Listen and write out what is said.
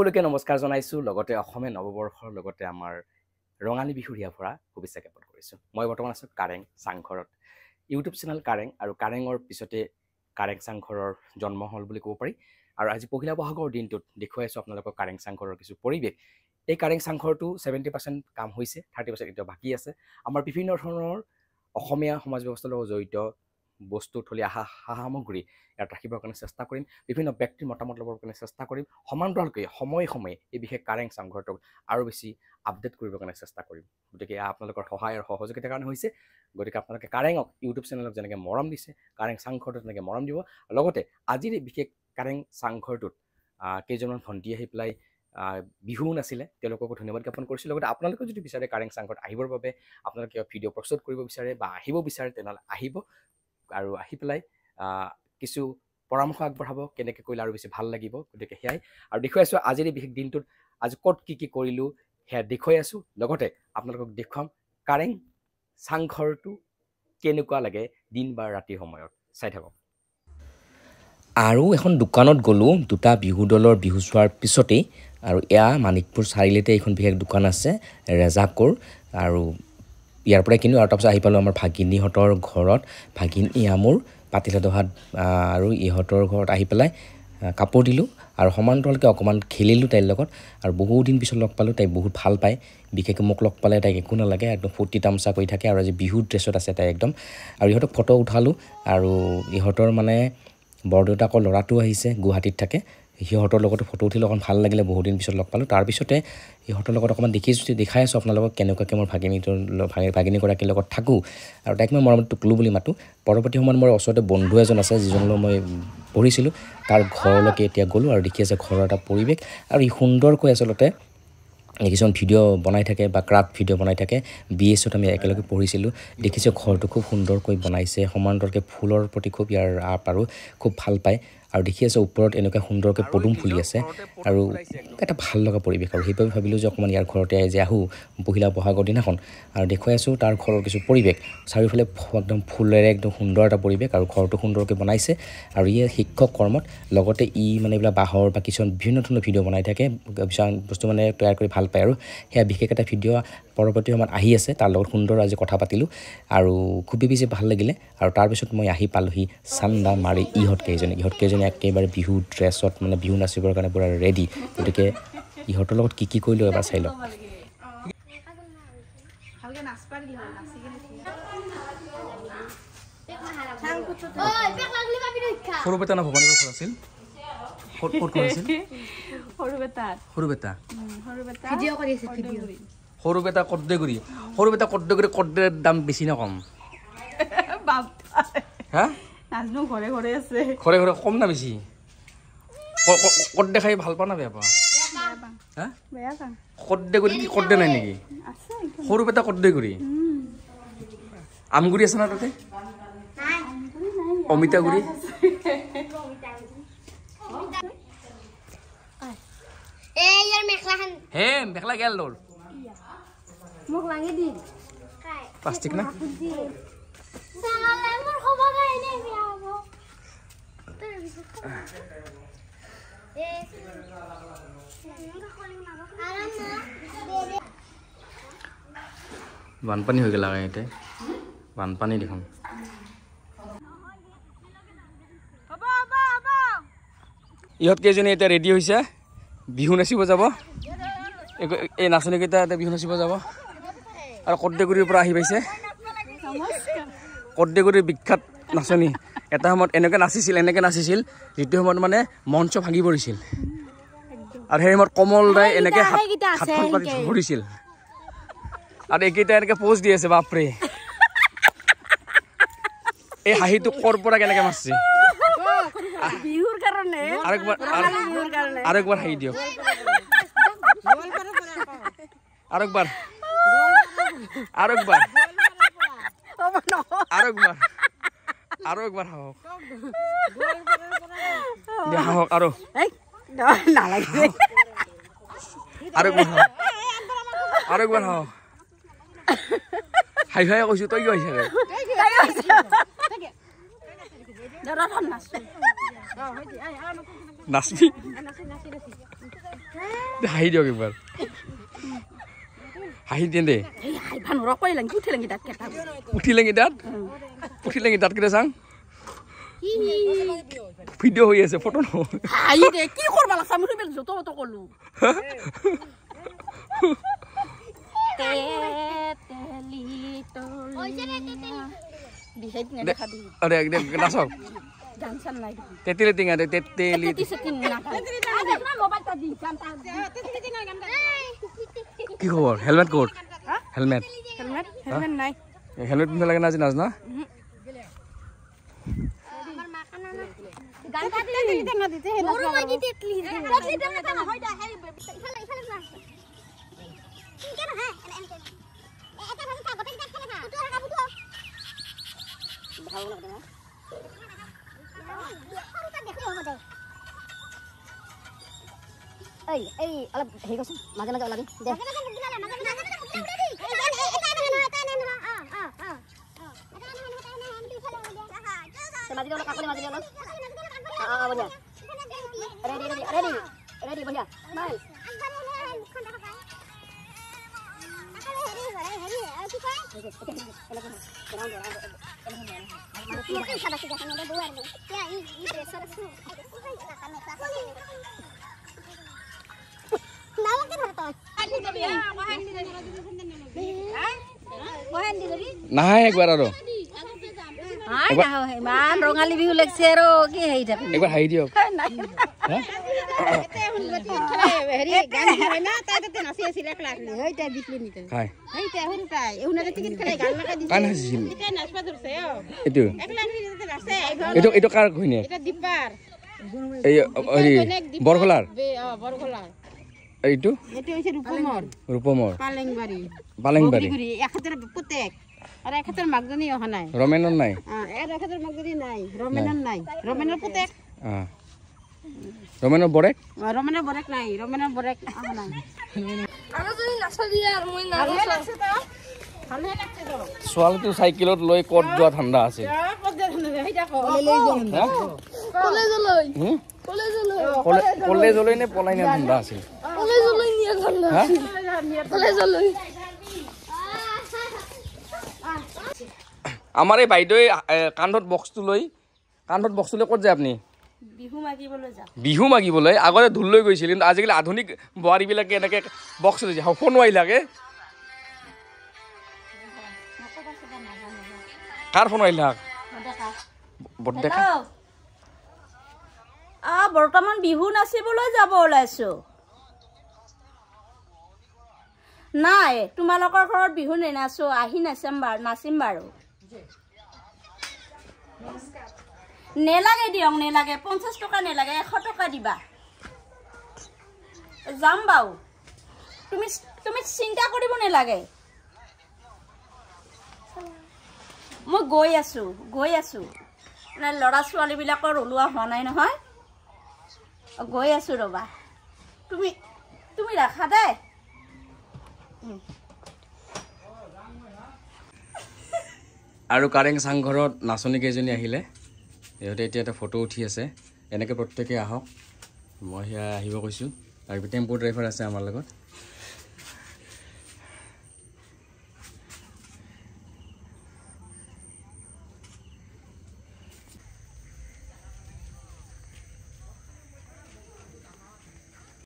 সকলোকে নমস্কাৰ জনাইছো লগতে অসমীয়া নৱবৰ্ষৰ লগতে আমাৰ ৰঙালী বিহুৰীয়া ভৰা শুভেচ্ছা জ্ঞাপন কৰিছো মই বৰ্তমান আছো কাৰেং চাংঘৰত ইউটিউব চেনেল কাৰেং আৰু কাৰেঙৰ পিছতে কাৰেং চাংঘৰৰ জন্ম হল বুলি ক'ব পাৰি আৰু আজি পহিলা বহাগৰ দিনটোত দেখুৱাইছো আপোনালোকক কাৰেং চাংঘৰৰ কিছু পৰিৱেশ এই কাৰেং চাংঘৰটো 70% কাম হৈছে 30% এতিয়া বাকি আছে আমাৰ বিভিন্ন ধৰণৰ অসমীয়া সমাজ ব্যৱস্থাৰ লগত জড়িত বস্তু থলি সামগ্ৰী ইয়াত ৰাখিবৰ কাৰণে চেষ্টা কৰিম বিভিন্ন ব্যক্তিৰ মতামত ল'বৰ কাৰণে চেষ্টা কৰিম সমান্তৰালকৈ সময়ে এই বিশেষ কাৰেং চাংঘৰটোক আৰু বেছি আপডেট কৰিবৰ কাৰণে চেষ্টা কৰিম গতিকে আপোনালোকৰ সহায় আৰু সহযোগিতাৰ কাৰণে হৈছে গতিকে আপোনালোকে কাৰেঙক ইউটিউব চেনেলক যেনেকৈ মৰম দিছে কাৰেং চাংঘৰটোত তেনেকৈ মৰম দিব লগতে আজিৰ বিশেষ কাৰেং চাংঘৰটোত কেইজনমান ভণ্টি আহি পেলাই বিহু নাছিলে তেওঁলোককো ধন্যবাদ জ্ঞাপন কৰিছোঁ লগতে আপোনালোকে যদি বিচাৰে কাৰেং চাংঘৰত আহিবৰ বাবে আপোনালোকে ভিডিঅ' প্ৰস্তুত কৰিব বিচাৰে বা আহিব বিচাৰে তেনেহ'লে আহিব আৰু আহি পেলাই কিছু পৰামৰ্শ আগবঢ়াব কেনেকৈ কৰিলে আৰু বেছি ভাল লাগিব গতিকে সেয়াই আৰু দেখুৱাইছোঁ আজিৰ এই বিশেষ দিনটোত আজি ক'ত কি কৰিলোঁ সেয়া দেখুৱাই আছোঁ লগতে আপোনালোকক দেখুৱাম কাৰেং চাংঘৰটো কেনেকুৱা লাগে দিন বা ৰাতিৰ সময়ত চাই থাকক আৰু এখন দোকানত গ'লোঁ দুটা বিহু দলৰ বিহু চোৱাৰ পিছতেই আৰু এয়া মানিকপুৰ চাৰিআলিতে এখন বিশেষ দোকান আছে ৰেজাকুৰ আৰু ইয়াৰ পৰাই কিনো আৰু তাৰপিছত আহি পালোঁ আমাৰ ভাগিনীহঁতৰ ঘৰত ভাগিনী মোৰ পাতিলা দহাত আৰু ইহঁতৰ ঘৰত আহি পেলাই কাপোৰ দিলোঁ আৰু সমান্তৰালকৈ অকণমান খেলিলোঁ তাইৰ লগত আৰু বহুদিন পিছত লগ পালোঁ তাই বহুত ভাল পায় বিশেষকৈ মোক লগ পালে তাইক একো নালাগে একদম ফূৰ্তি তামচা কৰি থাকে আৰু আজি বিহু ড্ৰেছত আছে তাই একদম আৰু ইহঁতক ফটো উঠালোঁ আৰু ইহঁতৰ মানে বৰদেউতাকৰ ল'ৰাটো আহিছে গুৱাহাটীত থাকে সিহঁতৰ লগতো ফটো উঠিলোঁ অকণ ভাল লাগিলে বহুদিন পিছত লগ পালোঁ তাৰপিছতে ইহঁতৰ লগত অকণমান দেখাই আছোঁ আপোনালোকক কেনেকুৱাকৈ মোৰ ভাগিনীগৰাকীৰ লগত থাকোঁ আৰু তাইক মই মৰমত টুকলু বুলি মাতোঁ পৰৱৰ্তী সময়ত মোৰ ওচৰতে বন্ধু এজন আছে যিজনলৈ মই পঢ়িছিলোঁ তাৰ ঘৰলৈকে এতিয়া গ'লোঁ আৰু দেখি আছে ঘৰৰ এটা পৰিৱেশ আৰু ই সুন্দৰকৈ আচলতে কিছুমান ভিডিঅ' বনাই থাকে বা ক্ৰাফ্ট ভিডিঅ' বনাই থাকে BSত আমি একেলগে পঢ়িছিলোঁ দেখিছোঁ ঘৰটো খুব সুন্দৰকৈ বনাইছে সমান্তৰালকৈ ফুলৰ প্ৰতি খুব ইয়াৰ আপ আৰু খুব ভাল পায় আৰু দেখি আছে ওপৰত এনেকুৱা সুন্দৰকৈ পদুম ফুলি আছে আৰু এটা ভাল লগা পৰিৱেশ আৰু সেইবাবে ভাবিলোঁ যে অকণমান ইয়াৰ ঘৰতে যে আহোঁ পহিলা বহাগৰ দিনাখন আৰু দেখুৱাই আছোঁ তাৰ ঘৰৰ কিছু পৰিৱেশ চাৰিওফালে একদম ফুলেৰে একদম সুন্দৰ এটা পৰিৱেশ আৰু ঘৰটো সুন্দৰকৈ বনাইছে আৰু ই শিক্ষক কৰ্মত লগতে ই মানে এইবিলাক বাঁহৰ বা কিছুমান বিভিন্ন ধৰণৰ ভিডিঅ' বনাই থাকে কিছুমান বস্তু মানে তৈয়াৰ কৰি ভাল পায় আৰু সেয়া বিশেষ এটা ভিডিঅ' পৰৱৰ্তী সময়ত আহি আছে তাৰ লগত সুন্দৰ আজি কথা পাতিলোঁ আৰু খুবেই বেছি ভাল লাগিলে আৰু তাৰপিছত মই আহি পালোঁহি চান্দা মাৰি ইহঁতকেইজনী একেবাৰে বিহু ড্ৰেছত মানে বিহু নাচিবৰ কাৰণে পূৰা ৰেডি গতিকে ইহঁতৰ লগত কি কৰিলোঁ এবাৰ চাই লওক সৰু বেটা না ভৱানীপুৰ ঘৰ আছিল ক'ত কৰিছিল সৰু বেটা কদ্দেগুৰি কদ্দেৰ দাম বেছি না কম হা ঘৰে কম না বেছি কদ্দে খাই ভাল পা না বেয়া পা কদ্দেগুৰি কি কদ্দে নাই নেকি সৰু বেটা কদ্দেগুৰি আমগুৰি আছে না তাতে অমিতাগুৰি হে মেখলা গেল তোৰ প্লাষ্টিক না বানপানী হৈ গেল এতিয়া বানপানী দেখোন ইহঁতকেইজনী এতিয়া ৰেডি হৈছে বিহু নাচিব যাব এই নাচনীকেইটা এতিয়া বিহু নাচিব যাব আৰু কদ্দেগুৰিৰ পৰা আহি পাইছে কদ্দেগুৰিৰ বিখ্যাত নাচনী এটা সময়ত এনেকৈ নাচিছিল যিটো সময়ত মানে মঞ্চ ভাঙি পৰিছিল আৰু সেই সময়ত কমল দাই এনেকৈ হাতখন পাতি ধৰিছিল আৰু এইকেইটা এনেকৈ প'জ দি আছে বাপৰে এই হাঁহিটো ক'ৰ পৰা কেনেকৈ মাৰছে আরেকবার হাই দিও আরেকবার হাওক হাওক আরো আরেকবার হাওক হাই হাই কৈছো তই কি হৈছে নাচবি হাঁহি দিয়ক একবাৰ হাঁহি দিয়ে দে উঠিলেংগি দাঁত কেইটা চাং ভিডিঅ' হৈ আছে ফটো কি কৰবা লাগছা মই যত মত কলো নাচক তেতেলি টিঙা তেতেলি কি খবৰ হেলমেট ক'ত হেলমেট নাই হেলমেট পিন্ধিব লাগে না আজি নাজ না অলপ হেৰি কৰচোন মাজে মাজে ওলাবি দে মাজে অলপ কাকলি মাজে অলপ বঢ়িয়া ৰেডি বঢ়িয়া স্মাইল নাহাই একবাৰ আৰু ইমান ৰঙালী বিহু লাগিছে আৰু কি হেৰি থাকে একবাৰ হাঁহি দিয়ক এইটো কাৰ ঘৈণীয়েক বৰখলাৰ এইটো ৰূপমৰ পালেংবাৰী ৰমেনৰ নাই ৰমেনৰ বৰেক ছোৱালীটো চাইকেলত লৈ ক'ত যোৱা ঠাণ্ডা আছিল কলেজলৈ নে পলাই নে ঠাণ্ডা আছিল আমাৰ এই বাইদেৱে কান্ধত বক্সটো লৈ ক'ত যায় আপুনি বিহু মাগিবলৈ আগতে ঢোল লৈ গৈছিল কিন্তু আজিকালি আধুনিক বোৱাৰীবিলাকে এনেকে বক্স লৈ যায় সোণোৱাই লাগে কাৰ ফোন আহিল বৰ্তমান বিহু নাচিবলৈ যাব ওলাইছো নাই তোমালোকৰ ঘৰত বিহু নেনাচো আহি নাচিম বাৰু নেলাগে দিয়ক নেলাগে 50 টকা নেলাগে 100 টকা দিবা যাম বাও তুমি চিন্তা কৰিব নেলাগে মই গৈ আছো মানে লৰা ছোৱালী বিলাকৰ ওলোৱা হোৱা নাই নহয় গৈ আছো ৰবা তুমি ৰাখা দে আৰু কাৰেং চাংঘৰত নাচনী কেইজনী আহিলে ইহঁতে এতিয়া এটা ফটো উঠি আছে এনেকৈ প্ৰত্যেকে আহক মই সেয়া আহিব কৈছোঁ আৰু টেম্পো ড্ৰাইভাৰ আছে আমাৰ লগত